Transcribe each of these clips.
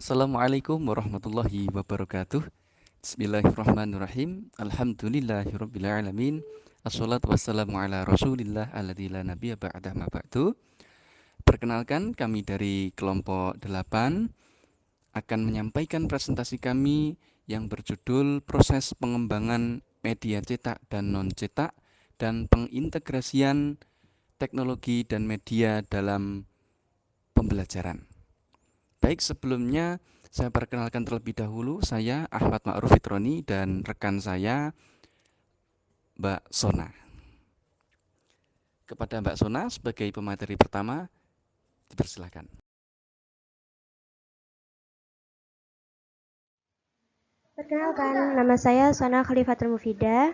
Assalamualaikum warahmatullahi wabarakatuh. Bismillahirrahmanirrahim. Alhamdulillahirrabbilalamin. Assalatu wassalamu ala rasulillah alladzi la nabiyya ba'dah ma ba'du. Perkenalkan, kami dari kelompok 8 akan menyampaikan presentasi kami yang berjudul Proses Pengembangan Media Cetak dan Non-Cetak dan Pengintegrasian Teknologi dan Media dalam Pembelajaran. Baik, sebelumnya saya perkenalkan terlebih dahulu, saya Ahmad Ma'ruf Fitroni dan rekan saya Mbak Sona. Kepada Mbak Sona sebagai pemateri pertama, dipersilakan. Perkenalkan, nama saya Sona Khalifatul Mufidah.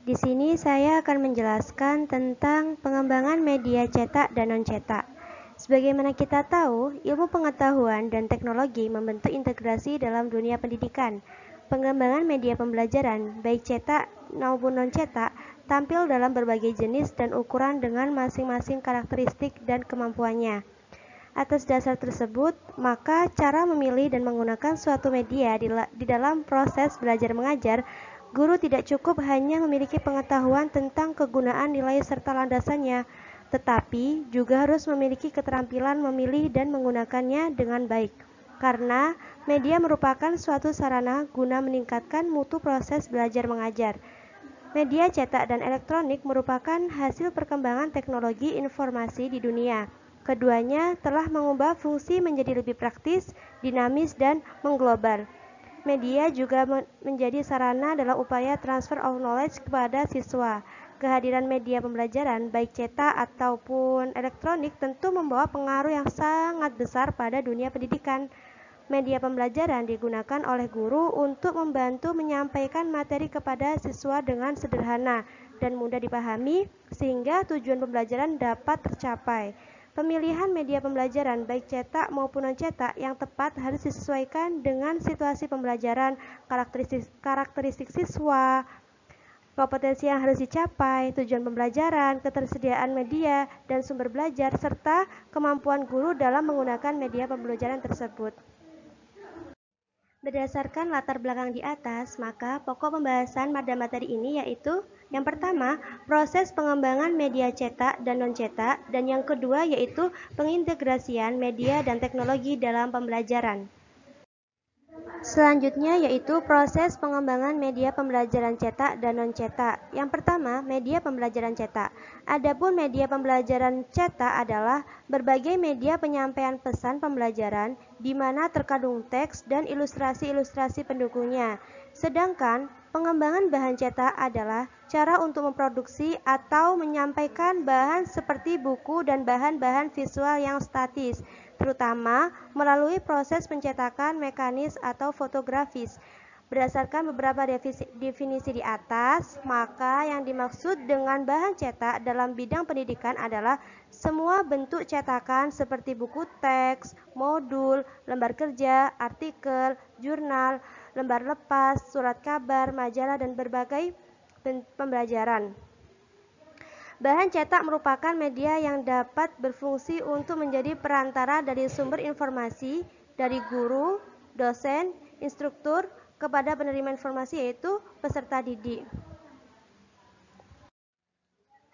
Di sini saya akan menjelaskan tentang pengembangan media cetak dan non-cetak. Sebagaimana kita tahu, ilmu pengetahuan dan teknologi membentuk integrasi dalam dunia pendidikan. Pengembangan media pembelajaran, baik cetak maupun non-cetak, tampil dalam berbagai jenis dan ukuran dengan masing-masing karakteristik dan kemampuannya. Atas dasar tersebut, maka cara memilih dan menggunakan suatu media di dalam proses belajar mengajar, guru tidak cukup hanya memiliki pengetahuan tentang kegunaan nilai serta landasannya, tetapi juga harus memiliki keterampilan memilih dan menggunakannya dengan baik. Karena media merupakan suatu sarana guna meningkatkan mutu proses belajar mengajar. Media cetak dan elektronik merupakan hasil perkembangan teknologi informasi di dunia. Keduanya telah mengubah fungsi menjadi lebih praktis, dinamis, dan mengglobal. Media juga menjadi sarana dalam upaya transfer of knowledge kepada siswa. Kehadiran media pembelajaran, baik cetak ataupun elektronik, tentu membawa pengaruh yang sangat besar pada dunia pendidikan. Media pembelajaran digunakan oleh guru untuk membantu menyampaikan materi kepada siswa dengan sederhana dan mudah dipahami, sehingga tujuan pembelajaran dapat tercapai. Pemilihan media pembelajaran baik cetak maupun non-cetak yang tepat harus disesuaikan dengan situasi pembelajaran, karakteristik siswa, kompetensi yang harus dicapai, tujuan pembelajaran, ketersediaan media dan sumber belajar, serta kemampuan guru dalam menggunakan media pembelajaran tersebut. Berdasarkan latar belakang di atas, maka pokok pembahasan pada materi ini yaitu yang pertama, proses pengembangan media cetak dan non-cetak, dan yang kedua yaitu pengintegrasian media dan teknologi dalam pembelajaran. Selanjutnya yaitu proses pengembangan media pembelajaran cetak dan non-cetak. Yang pertama, media pembelajaran cetak. Adapun media pembelajaran cetak adalah berbagai media penyampaian pesan pembelajaran di mana terkandung teks dan ilustrasi-ilustrasi pendukungnya. Sedangkan pengembangan bahan cetak adalah cara untuk memproduksi atau menyampaikan bahan seperti buku dan bahan-bahan visual yang statis, terutama melalui proses pencetakan mekanis atau fotografis. Berdasarkan beberapa definisi di atas, maka yang dimaksud dengan bahan cetak dalam bidang pendidikan adalah semua bentuk cetakan seperti buku teks, modul, lembar kerja, artikel, jurnal, lembar lepas, surat kabar, majalah, dan berbagai pembelajaran. Bahan cetak merupakan media yang dapat berfungsi untuk menjadi perantara dari sumber informasi dari guru, dosen, instruktur kepada penerima informasi yaitu peserta didik.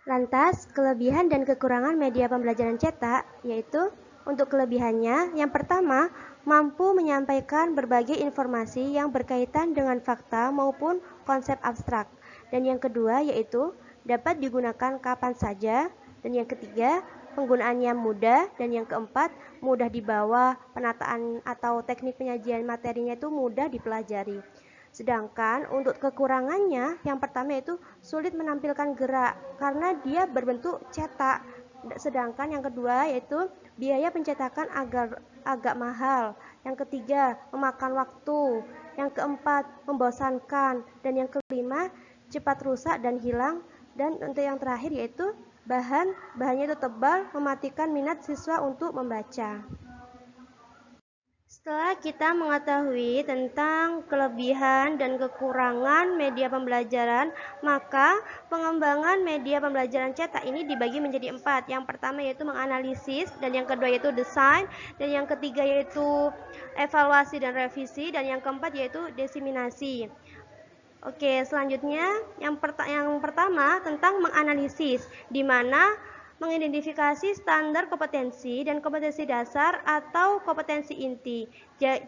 Lantas, kelebihan dan kekurangan media pembelajaran cetak yaitu untuk kelebihannya, yang pertama, mampu menyampaikan berbagai informasi yang berkaitan dengan fakta maupun konsep abstrak. Dan yang kedua yaitu dapat digunakan kapan saja, dan yang ketiga, penggunaannya mudah, dan yang keempat, mudah dibawa, penataan atau teknik penyajian materinya itu mudah dipelajari. Sedangkan untuk kekurangannya, yang pertama itu sulit menampilkan gerak karena dia berbentuk cetak. Sedangkan yang kedua yaitu biaya pencetakan agak mahal. Yang ketiga, memakan waktu. Yang keempat, membosankan. Dan yang kelima, cepat rusak dan hilang. Dan untuk yang terakhir yaitu bahannya itu tebal, mematikan minat siswa untuk membaca. Setelah kita mengetahui tentang kelebihan dan kekurangan media pembelajaran, maka pengembangan media pembelajaran cetak ini dibagi menjadi 4. Yang pertama yaitu menganalisis, dan yang kedua yaitu desain, dan yang ketiga yaitu evaluasi dan revisi, dan yang keempat yaitu diseminasi. Oke, selanjutnya yang pertama tentang menganalisis, di mana mengidentifikasi standar kompetensi dan kompetensi dasar atau kompetensi inti.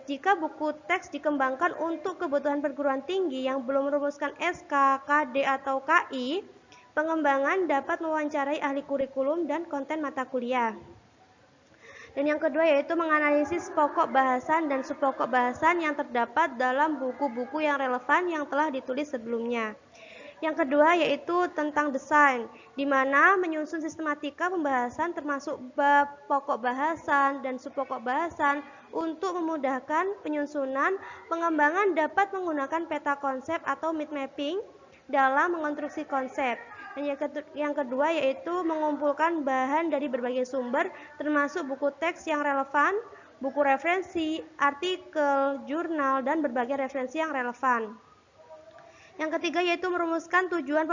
Jika buku teks dikembangkan untuk kebutuhan perguruan tinggi yang belum merumuskan SK, KD, atau KI, pengembangan dapat mewawancarai ahli kurikulum dan konten mata kuliah. Dan yang kedua yaitu menganalisis pokok bahasan dan subpokok bahasan yang terdapat dalam buku-buku yang relevan yang telah ditulis sebelumnya. Yang kedua yaitu tentang desain, di mana menyusun sistematika pembahasan termasuk bab, pokok bahasan, dan subpokok bahasan. Untuk memudahkan penyusunan, pengembangan dapat menggunakan peta konsep atau mind mapping dalam mengonstruksi konsep. Dan yang kedua yaitu mengumpulkan bahan dari berbagai sumber, termasuk buku teks yang relevan, buku referensi, artikel, jurnal, dan berbagai referensi yang relevan. Yang ketiga yaitu merumuskan tujuan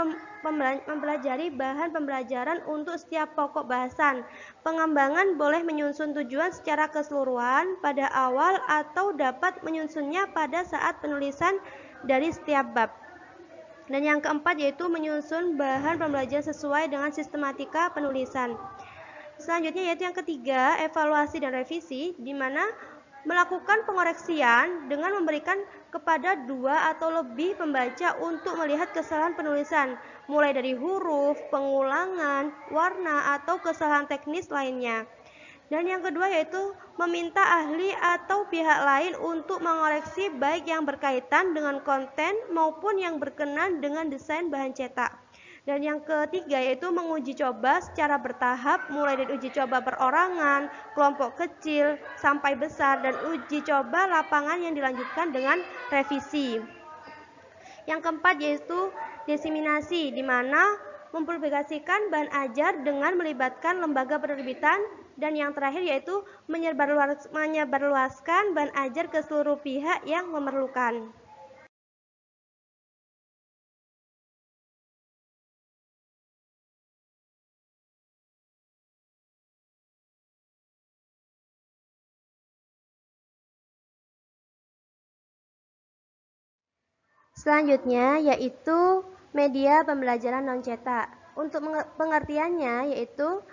mempelajari bahan pembelajaran untuk setiap pokok bahasan. Pengembangan boleh menyusun tujuan secara keseluruhan pada awal atau dapat menyusunnya pada saat penulisan dari setiap bab. Dan yang keempat yaitu menyusun bahan pembelajaran sesuai dengan sistematika penulisan. Selanjutnya yaitu yang ketiga, evaluasi dan revisi, di mana melakukan pengoreksian dengan memberikan kepada 2 atau lebih pembaca untuk melihat kesalahan penulisan, mulai dari huruf, pengulangan, warna, atau kesalahan teknis lainnya. Dan yang kedua yaitu meminta ahli atau pihak lain untuk mengoreksi baik yang berkaitan dengan konten maupun yang berkenan dengan desain bahan cetak. Dan yang ketiga yaitu menguji coba secara bertahap, mulai dari uji coba perorangan, kelompok kecil, sampai besar, dan uji coba lapangan yang dilanjutkan dengan revisi. Yang keempat yaitu diseminasi, di mana mempublikasikan bahan ajar dengan melibatkan lembaga penerbitan. Dan yang terakhir yaitu menyebarluaskan bahan ajar ke seluruh pihak yang memerlukan. Selanjutnya yaitu media pembelajaran non-cetak. Untuk pengertiannya yaitu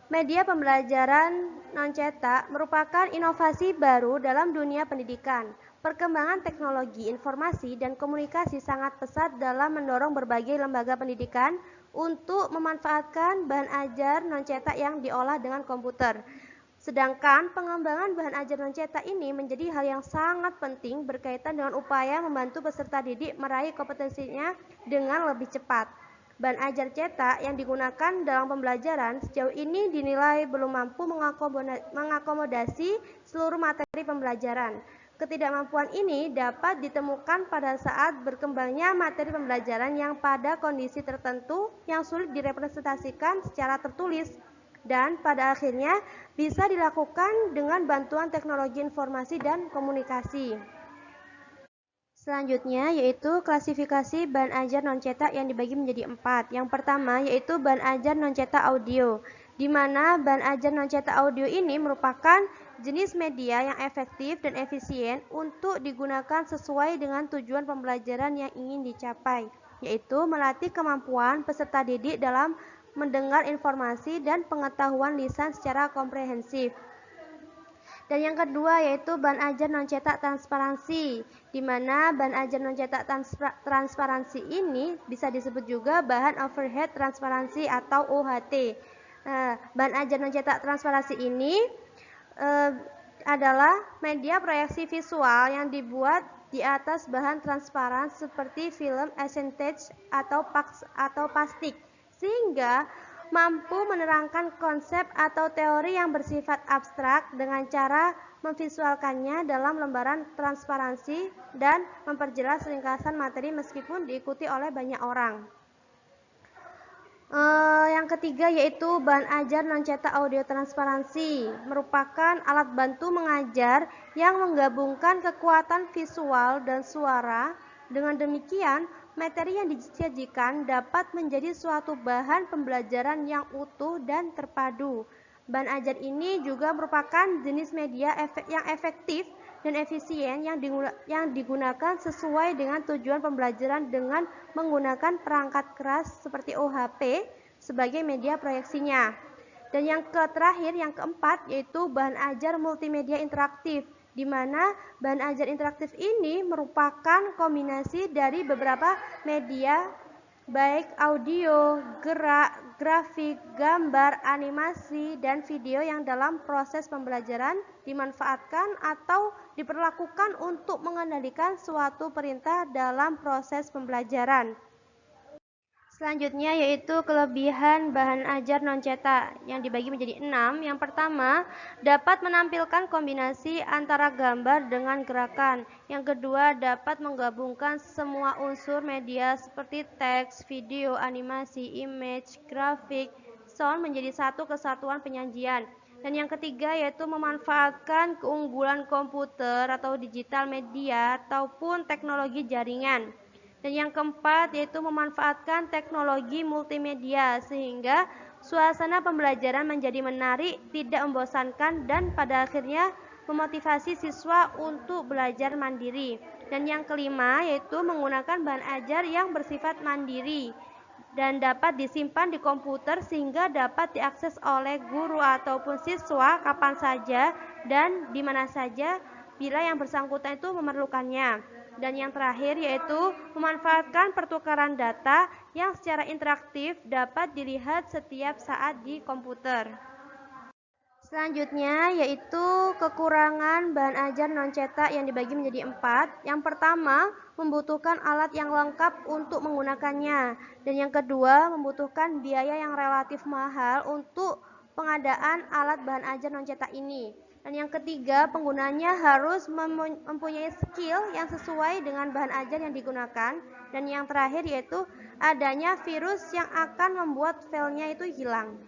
media pembelajaran non-cetak merupakan inovasi baru dalam dunia pendidikan. Perkembangan teknologi informasi dan komunikasi sangat pesat dalam mendorong berbagai lembaga pendidikan untuk memanfaatkan bahan ajar non-cetak yang diolah dengan komputer. Sedangkan pengembangan bahan ajar non-cetak ini menjadi hal yang sangat penting berkaitan dengan upaya membantu peserta didik meraih kompetensinya dengan lebih cepat. Bahan ajar cetak yang digunakan dalam pembelajaran sejauh ini dinilai belum mampu mengakomodasi seluruh materi pembelajaran. Ketidakmampuan ini dapat ditemukan pada saat berkembangnya materi pembelajaran yang pada kondisi tertentu yang sulit direpresentasikan secara tertulis, dan pada akhirnya bisa dilakukan dengan bantuan teknologi informasi dan komunikasi. Selanjutnya yaitu klasifikasi bahan ajar non-cetak yang dibagi menjadi 4. Yang pertama yaitu bahan ajar non-cetak audio, di mana bahan ajar non-cetak audio ini merupakan jenis media yang efektif dan efisien untuk digunakan sesuai dengan tujuan pembelajaran yang ingin dicapai, yaitu melatih kemampuan peserta didik dalam mendengar informasi dan pengetahuan lisan secara komprehensif. Dan yang kedua yaitu bahan ajar non-cetak transparansi, di mana bahan ajar non-cetak transparansi ini bisa disebut juga bahan overhead transparansi atau OHT. Bahan ajar non-cetak transparansi ini adalah media proyeksi visual yang dibuat di atas bahan transparan seperti film acetate atau plastik, sehingga mampu menerangkan konsep atau teori yang bersifat abstrak dengan cara memvisualkannya dalam lembaran transparansi dan memperjelas ringkasan materi meskipun diikuti oleh banyak orang. Yang ketiga yaitu bahan ajar non-cetak audio transparansi, merupakan alat bantu mengajar yang menggabungkan kekuatan visual dan suara. Dengan demikian, materi yang disajikan dapat menjadi suatu bahan pembelajaran yang utuh dan terpadu. Bahan ajar ini juga merupakan jenis media yang efektif dan efisien yang digunakan sesuai dengan tujuan pembelajaran dengan menggunakan perangkat keras seperti OHP sebagai media proyeksinya. Dan yang terakhir, yang keempat, yaitu bahan ajar multimedia interaktif, di mana bahan ajar interaktif ini merupakan kombinasi dari beberapa media baik audio, gerak, grafik, gambar, animasi, dan video yang dalam proses pembelajaran dimanfaatkan atau diperlakukan untuk mengendalikan suatu perintah dalam proses pembelajaran. Selanjutnya yaitu kelebihan bahan ajar non-cetak yang dibagi menjadi 6. Yang pertama, dapat menampilkan kombinasi antara gambar dengan gerakan. Yang kedua, dapat menggabungkan semua unsur media seperti teks, video, animasi, image, grafik, sound menjadi satu kesatuan penyajian. Dan yang ketiga yaitu memanfaatkan keunggulan komputer atau digital media ataupun teknologi jaringan. Dan yang keempat yaitu memanfaatkan teknologi multimedia sehingga suasana pembelajaran menjadi menarik, tidak membosankan, dan pada akhirnya memotivasi siswa untuk belajar mandiri. Dan yang kelima yaitu menggunakan bahan ajar yang bersifat mandiri dan dapat disimpan di komputer sehingga dapat diakses oleh guru ataupun siswa kapan saja dan di mana saja bila yang bersangkutan itu memerlukannya. Dan yang terakhir yaitu memanfaatkan pertukaran data yang secara interaktif dapat dilihat setiap saat di komputer. Selanjutnya yaitu kekurangan bahan ajar non-cetak yang dibagi menjadi 4. Yang pertama, membutuhkan alat yang lengkap untuk menggunakannya. Dan yang kedua, membutuhkan biaya yang relatif mahal untuk pengadaan alat bahan ajar non-cetak ini. Dan yang ketiga, penggunanya harus mempunyai skill yang sesuai dengan bahan ajar yang digunakan. Dan yang terakhir yaitu adanya virus yang akan membuat filenya itu hilang.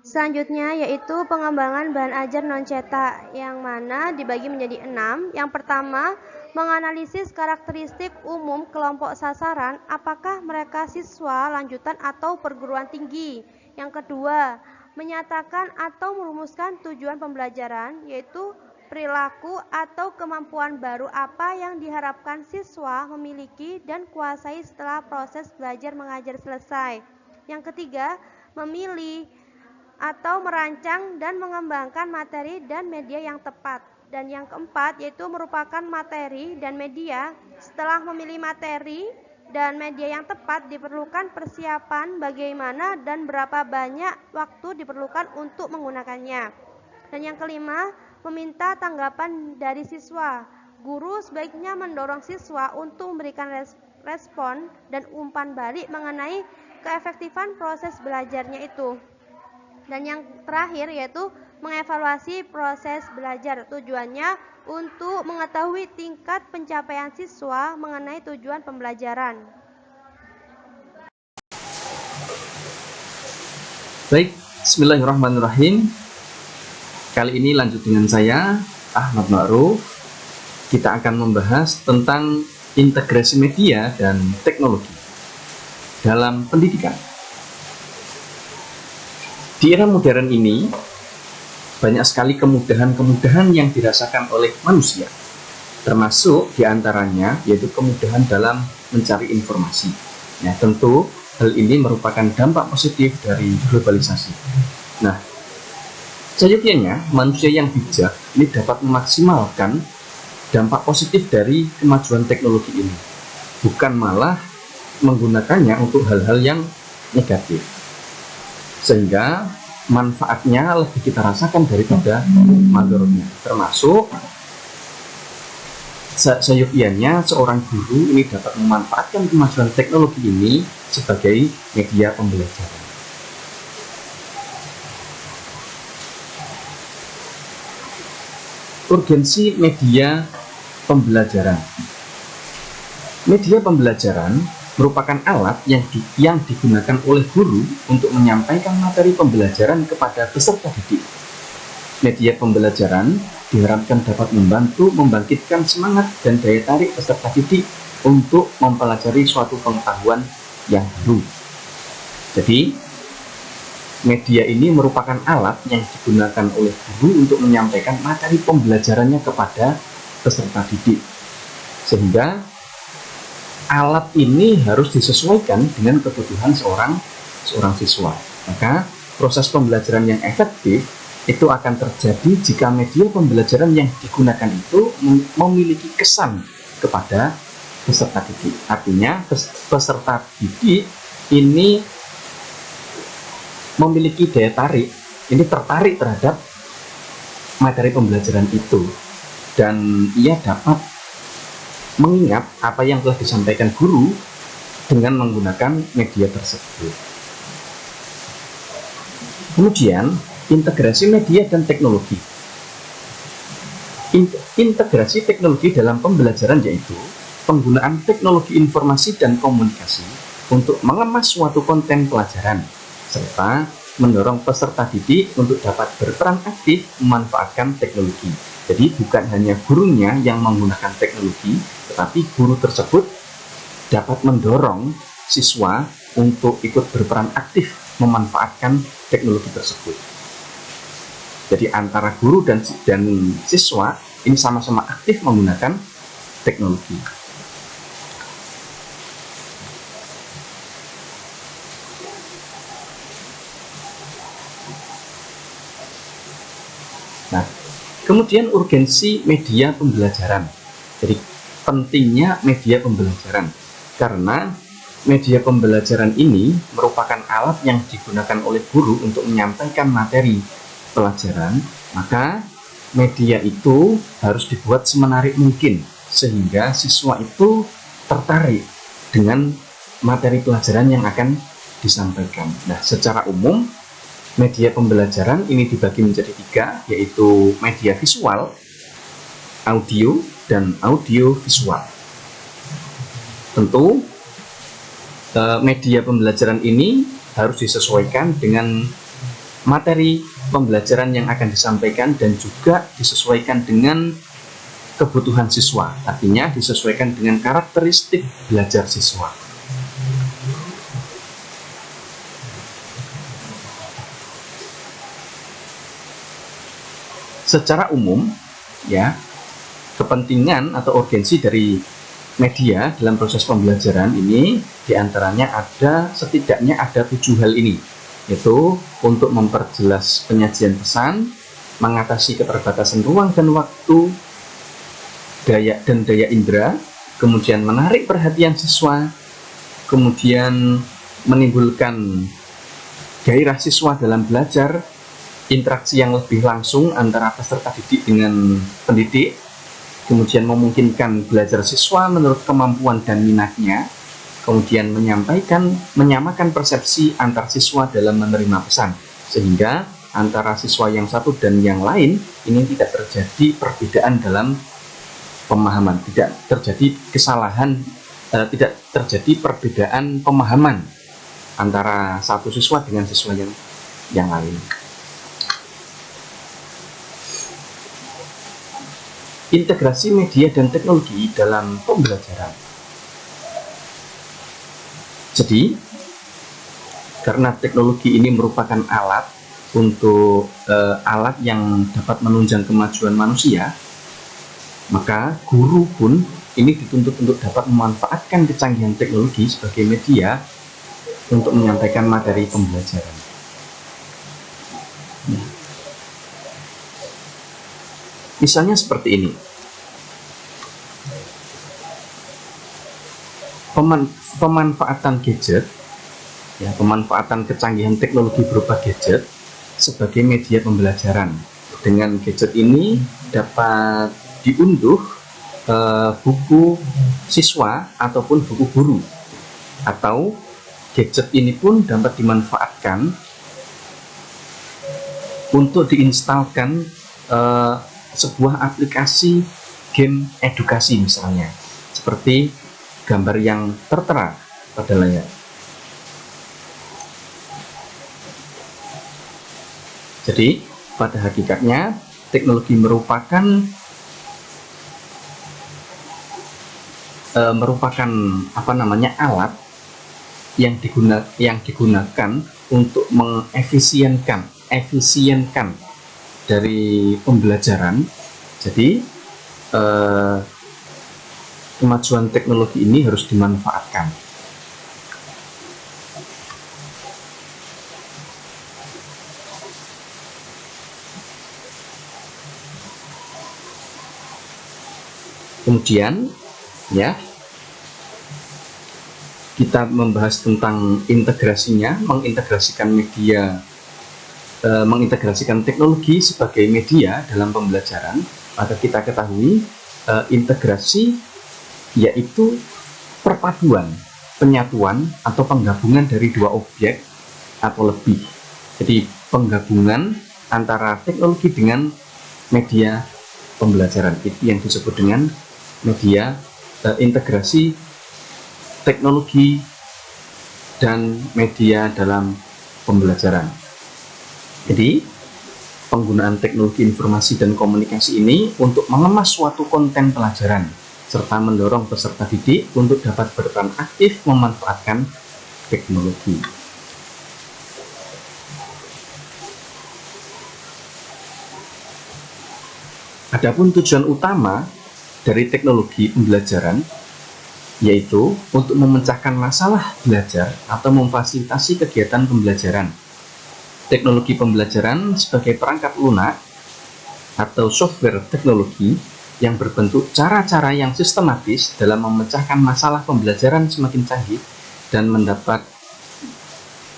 Selanjutnya yaitu pengembangan bahan ajar non-cetak yang mana dibagi menjadi 6. Yang pertama, menganalisis karakteristik umum kelompok sasaran, apakah mereka siswa lanjutan atau perguruan tinggi. Yang kedua, menyatakan atau merumuskan tujuan pembelajaran, yaitu perilaku atau kemampuan baru apa yang diharapkan siswa memiliki dan kuasai setelah proses belajar mengajar selesai. Yang ketiga, memilih atau merancang dan mengembangkan materi dan media yang tepat. Dan yang keempat yaitu merupakan materi dan media. Setelah memilih materi dan media yang tepat, diperlukan persiapan bagaimana dan berapa banyak waktu diperlukan untuk menggunakannya. Dan yang kelima, meminta tanggapan dari siswa. Guru sebaiknya mendorong siswa untuk memberikan respon dan umpan balik mengenai keefektifan proses belajarnya itu. Dan yang terakhir yaitu mengevaluasi proses belajar. Tujuannya untuk mengetahui tingkat pencapaian siswa mengenai tujuan pembelajaran. Baik, bismillahirrahmanirrahim. Kali ini lanjut dengan saya, Ahmad Ma'ruf. Kita akan membahas tentang integrasi media dan teknologi dalam pendidikan. Di era modern ini, banyak sekali kemudahan-kemudahan yang dirasakan oleh manusia, termasuk diantaranya yaitu kemudahan dalam mencari informasi. Ya, tentu hal ini merupakan dampak positif dari globalisasi. Nah, seyogyanya manusia yang bijak ini dapat memaksimalkan dampak positif dari kemajuan teknologi ini, bukan malah menggunakannya untuk hal-hal yang negatif, sehingga manfaatnya lebih kita rasakan daripada madorotnya. Termasuk seyogyanya seorang guru ini dapat memanfaatkan kemajuan teknologi ini sebagai media pembelajaran. Urgensi media pembelajaran. Media pembelajaran merupakan alat yang digunakan oleh guru untuk menyampaikan materi pembelajaran kepada peserta didik. Media pembelajaran diharapkan dapat membantu membangkitkan semangat dan daya tarik peserta didik untuk mempelajari suatu pengetahuan yang baru. Jadi, media ini merupakan alat yang digunakan oleh guru untuk menyampaikan materi pembelajarannya kepada peserta didik. Sehingga alat ini harus disesuaikan dengan kebutuhan seorang siswa. Maka proses pembelajaran yang efektif itu akan terjadi jika media pembelajaran yang digunakan itu memiliki kesan kepada peserta didik. Artinya peserta didik ini memiliki daya tarik, ini tertarik terhadap materi pembelajaran itu, dan ia dapat mengingat apa yang telah disampaikan guru dengan menggunakan media tersebut. Kemudian, integrasi media dan teknologi. Integrasi teknologi dalam pembelajaran yaitu penggunaan teknologi informasi dan komunikasi untuk mengemas suatu konten pelajaran, serta mendorong peserta didik untuk dapat berperan aktif memanfaatkan teknologi. Jadi bukan hanya gurunya yang menggunakan teknologi, tetapi guru tersebut dapat mendorong siswa untuk ikut berperan aktif memanfaatkan teknologi tersebut. Jadi antara guru dan siswa ini sama-sama aktif menggunakan teknologi. Nah, kemudian urgensi media pembelajaran. Jadi pentingnya media pembelajaran karena media pembelajaran ini merupakan alat yang digunakan oleh guru untuk menyampaikan materi pelajaran, maka media itu harus dibuat semenarik mungkin sehingga siswa itu tertarik dengan materi pelajaran yang akan disampaikan. Nah, secara umum media pembelajaran ini dibagi menjadi 3, yaitu media visual, audio, dan audio visual. Tentu media pembelajaran ini harus disesuaikan dengan materi pembelajaran yang akan disampaikan dan juga disesuaikan dengan kebutuhan siswa, artinya disesuaikan dengan karakteristik belajar siswa. Secara umum, ya, kepentingan atau urgensi dari media dalam proses pembelajaran ini diantaranya setidaknya ada 7 hal ini, yaitu untuk memperjelas penyajian pesan, mengatasi keterbatasan ruang dan waktu, daya indera, kemudian menarik perhatian siswa, kemudian menimbulkan gairah siswa dalam belajar, interaksi yang lebih langsung antara peserta didik dengan pendidik, kemudian memungkinkan belajar siswa menurut kemampuan dan minatnya, kemudian menyamakan persepsi antar siswa dalam menerima pesan, sehingga antara siswa yang satu dan yang lain ini tidak terjadi perbedaan dalam pemahaman, tidak terjadi kesalahan, tidak terjadi perbedaan pemahaman antara satu siswa dengan siswa yang lain. Integrasi media dan teknologi dalam pembelajaran. Jadi, karena teknologi ini merupakan alat yang dapat menunjang kemajuan manusia, maka guru pun ini dituntut untuk dapat memanfaatkan kecanggihan teknologi sebagai media untuk menyampaikan materi pembelajaran. Misalnya seperti ini. Pemanfaatan gadget, ya, pemanfaatan kecanggihan teknologi berupa gadget sebagai media pembelajaran. Dengan gadget ini dapat diunduh buku siswa ataupun buku guru, atau gadget ini pun dapat dimanfaatkan untuk diinstalkan sebuah aplikasi game edukasi misalnya, seperti gambar yang tertera pada layar. Jadi pada hakikatnya teknologi merupakan alat yang digunakan untuk efisienkan dari pembelajaran. Jadi kemajuan teknologi ini harus dimanfaatkan. Kemudian ya, kita membahas tentang integrasinya, mengintegrasikan teknologi sebagai media dalam pembelajaran. Maka kita ketahui integrasi yaitu perpaduan, penyatuan atau penggabungan dari dua objek atau lebih. Jadi penggabungan antara teknologi dengan media pembelajaran, itu yang disebut dengan media integrasi teknologi dan media dalam pembelajaran. Jadi penggunaan teknologi informasi dan komunikasi ini untuk mengemas suatu konten pelajaran serta mendorong peserta didik untuk dapat berperan aktif memanfaatkan teknologi. Adapun tujuan utama dari teknologi pembelajaran yaitu untuk memecahkan masalah belajar atau memfasilitasi kegiatan pembelajaran. Teknologi pembelajaran sebagai perangkat lunak atau software teknologi yang berbentuk cara-cara yang sistematis dalam memecahkan masalah pembelajaran semakin canggih dan mendapat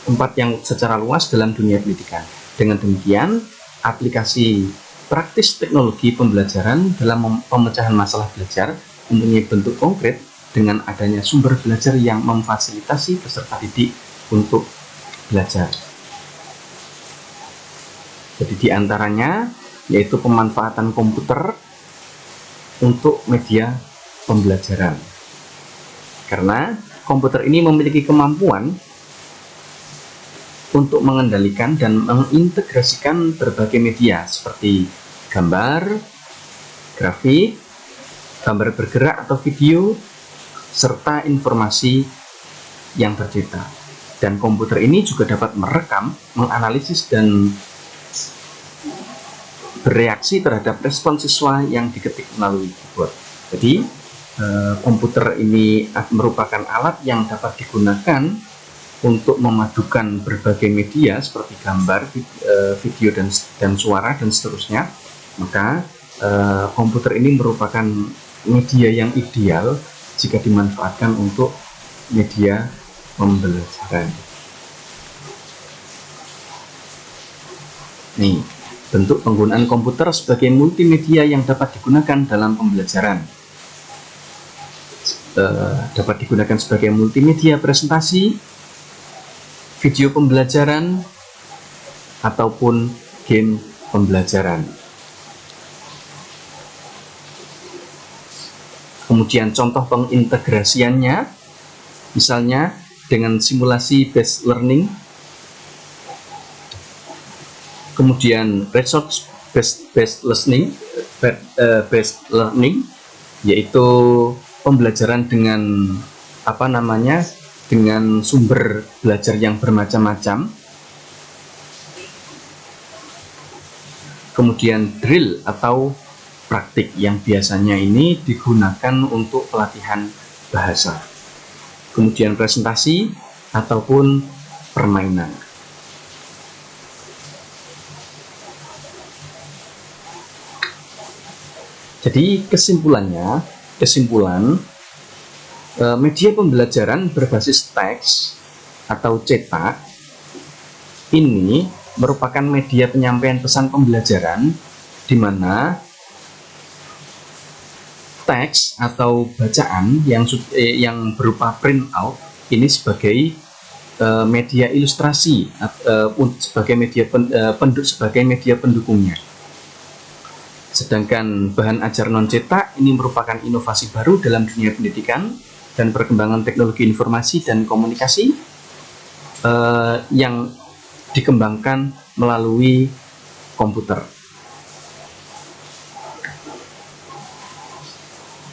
tempat yang secara luas dalam dunia pendidikan. Dengan demikian, aplikasi praktis teknologi pembelajaran dalam pemecahan masalah belajar mempunyai bentuk konkret dengan adanya sumber belajar yang memfasilitasi peserta didik untuk belajar. Jadi diantaranya yaitu pemanfaatan komputer untuk media pembelajaran. Karena komputer ini memiliki kemampuan untuk mengendalikan dan mengintegrasikan berbagai media seperti gambar, grafik, gambar bergerak atau video, serta informasi yang bercetak. Dan komputer ini juga dapat merekam, menganalisis, dan bereaksi terhadap respon siswa yang diketik melalui keyboard. Jadi komputer ini merupakan alat yang dapat digunakan untuk memadukan berbagai media seperti gambar, video, dan suara, dan seterusnya. Maka komputer ini merupakan media yang ideal jika dimanfaatkan untuk media pembelajaran. Nih, bentuk penggunaan komputer sebagai multimedia yang dapat digunakan dalam pembelajaran. Dapat digunakan sebagai multimedia presentasi, video pembelajaran, ataupun game pembelajaran. Kemudian contoh pengintegrasiannya, misalnya dengan simulasi based learning, kemudian resource based learning, yaitu pembelajaran dengan dengan sumber belajar yang bermacam-macam. Kemudian drill atau praktik yang biasanya ini digunakan untuk pelatihan bahasa. Kemudian presentasi ataupun permainan. Jadi kesimpulan media pembelajaran berbasis teks atau cetak ini merupakan media penyampaian pesan pembelajaran di mana teks atau bacaan yang berupa print out ini sebagai media ilustrasi, sebagai media pendukungnya. Sedangkan bahan ajar non cetak ini merupakan inovasi baru dalam dunia pendidikan dan perkembangan teknologi informasi dan komunikasi yang dikembangkan melalui komputer.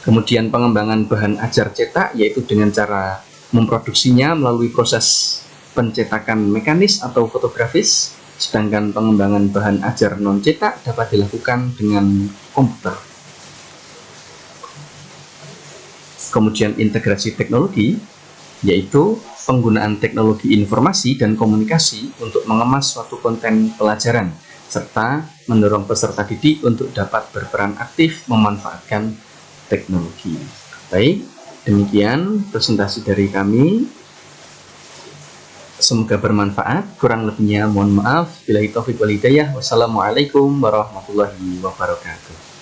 Kemudian pengembangan bahan ajar cetak, yaitu dengan cara memproduksinya melalui proses pencetakan mekanis atau fotografis, sedangkan pengembangan bahan ajar non-cetak dapat dilakukan dengan komputer. Kemudian integrasi teknologi, yaitu penggunaan teknologi informasi dan komunikasi untuk mengemas suatu konten pelajaran, serta mendorong peserta didik untuk dapat berperan aktif memanfaatkan teknologi. Baik, demikian presentasi dari kami. Semoga bermanfaat. Kurang lebihnya mohon maaf. Billahi taufiq wal hidayah. Wassalamualaikum warahmatullahi wabarakatuh.